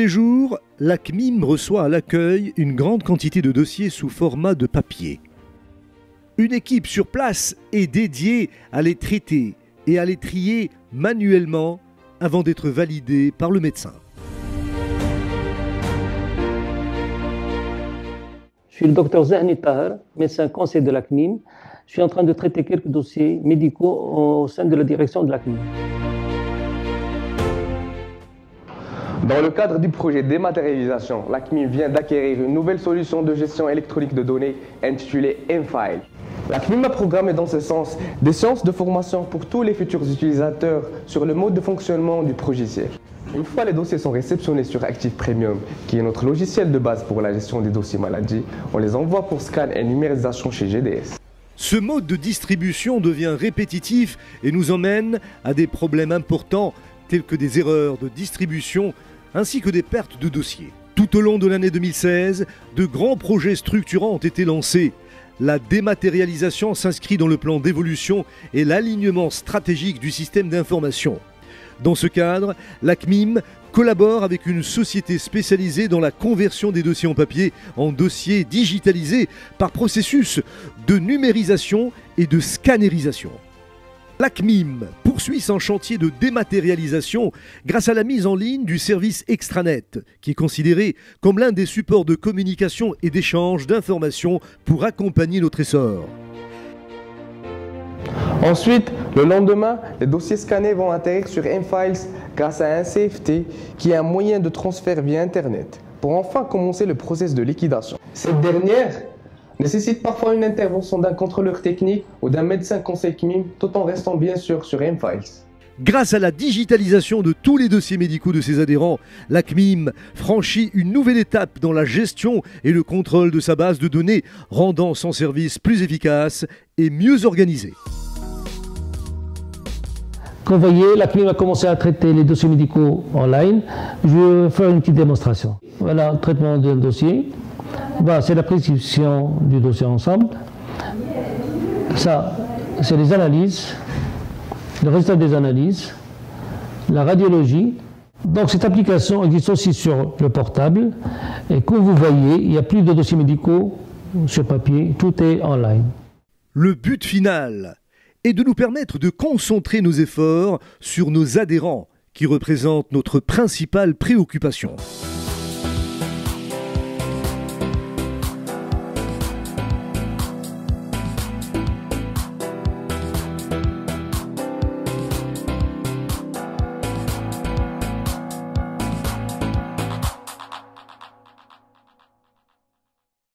les jours, la CMIM reçoit à l'accueil une grande quantité de dossiers sous format de papier. Une équipe sur place est dédiée à les traiter et à les trier manuellement avant d'être validés par le médecin. Je suis le docteur Zahni Tahar, médecin conseiller de la CMIM. Je suis en train de traiter quelques dossiers médicaux au sein de la direction de la CMIM. Dans le cadre du projet dématérialisation, la CMIM vient d'acquérir une nouvelle solution de gestion électronique de données intitulée mFile. La CMIM a programmé dans ce sens des séances de formation pour tous les futurs utilisateurs sur le mode de fonctionnement du logiciel. Une fois les dossiers sont réceptionnés sur Active Premium, qui est notre logiciel de base pour la gestion des dossiers maladie, on les envoie pour scan et numérisation chez GDS. Ce mode de distribution devient répétitif et nous emmène à des problèmes importants tels que des erreurs de distribution ainsi que des pertes de dossiers. Tout au long de l'année 2016, de grands projets structurants ont été lancés. La dématérialisation s'inscrit dans le plan d'évolution et l'alignement stratégique du système d'information. Dans ce cadre, la CMIM collabore avec une société spécialisée dans la conversion des dossiers en papier en dossiers digitalisés par processus de numérisation et de scannérisation. La CMIM poursuit son chantier de dématérialisation grâce à la mise en ligne du service Extranet, qui est considéré comme l'un des supports de communication et d'échange d'informations pour accompagner notre essor. Ensuite, le lendemain, les dossiers scannés vont atterrir sur mFiles grâce à un CFT qui est un moyen de transfert via Internet pour enfin commencer le processus de liquidation. Cette dernière nécessite parfois une intervention d'un contrôleur technique ou d'un médecin conseil CMIM tout en restant bien sûr sur mFiles. Grâce à la digitalisation de tous les dossiers médicaux de ses adhérents, la CMIM franchit une nouvelle étape dans la gestion et le contrôle de sa base de données, rendant son service plus efficace et mieux organisé. Comme vous voyez, la CMIM a commencé à traiter les dossiers médicaux en ligne. Je vais faire une petite démonstration. Voilà le traitement d'un dossier. Voilà, c'est la prescription du dossier ensemble. Ça, c'est les analyses, le résultat des analyses, la radiologie. Donc cette application existe aussi sur le portable. Et comme vous voyez, il n'y a plus de dossiers médicaux sur papier, tout est en ligne. Le but final est de nous permettre de concentrer nos efforts sur nos adhérents, qui représentent notre principale préoccupation.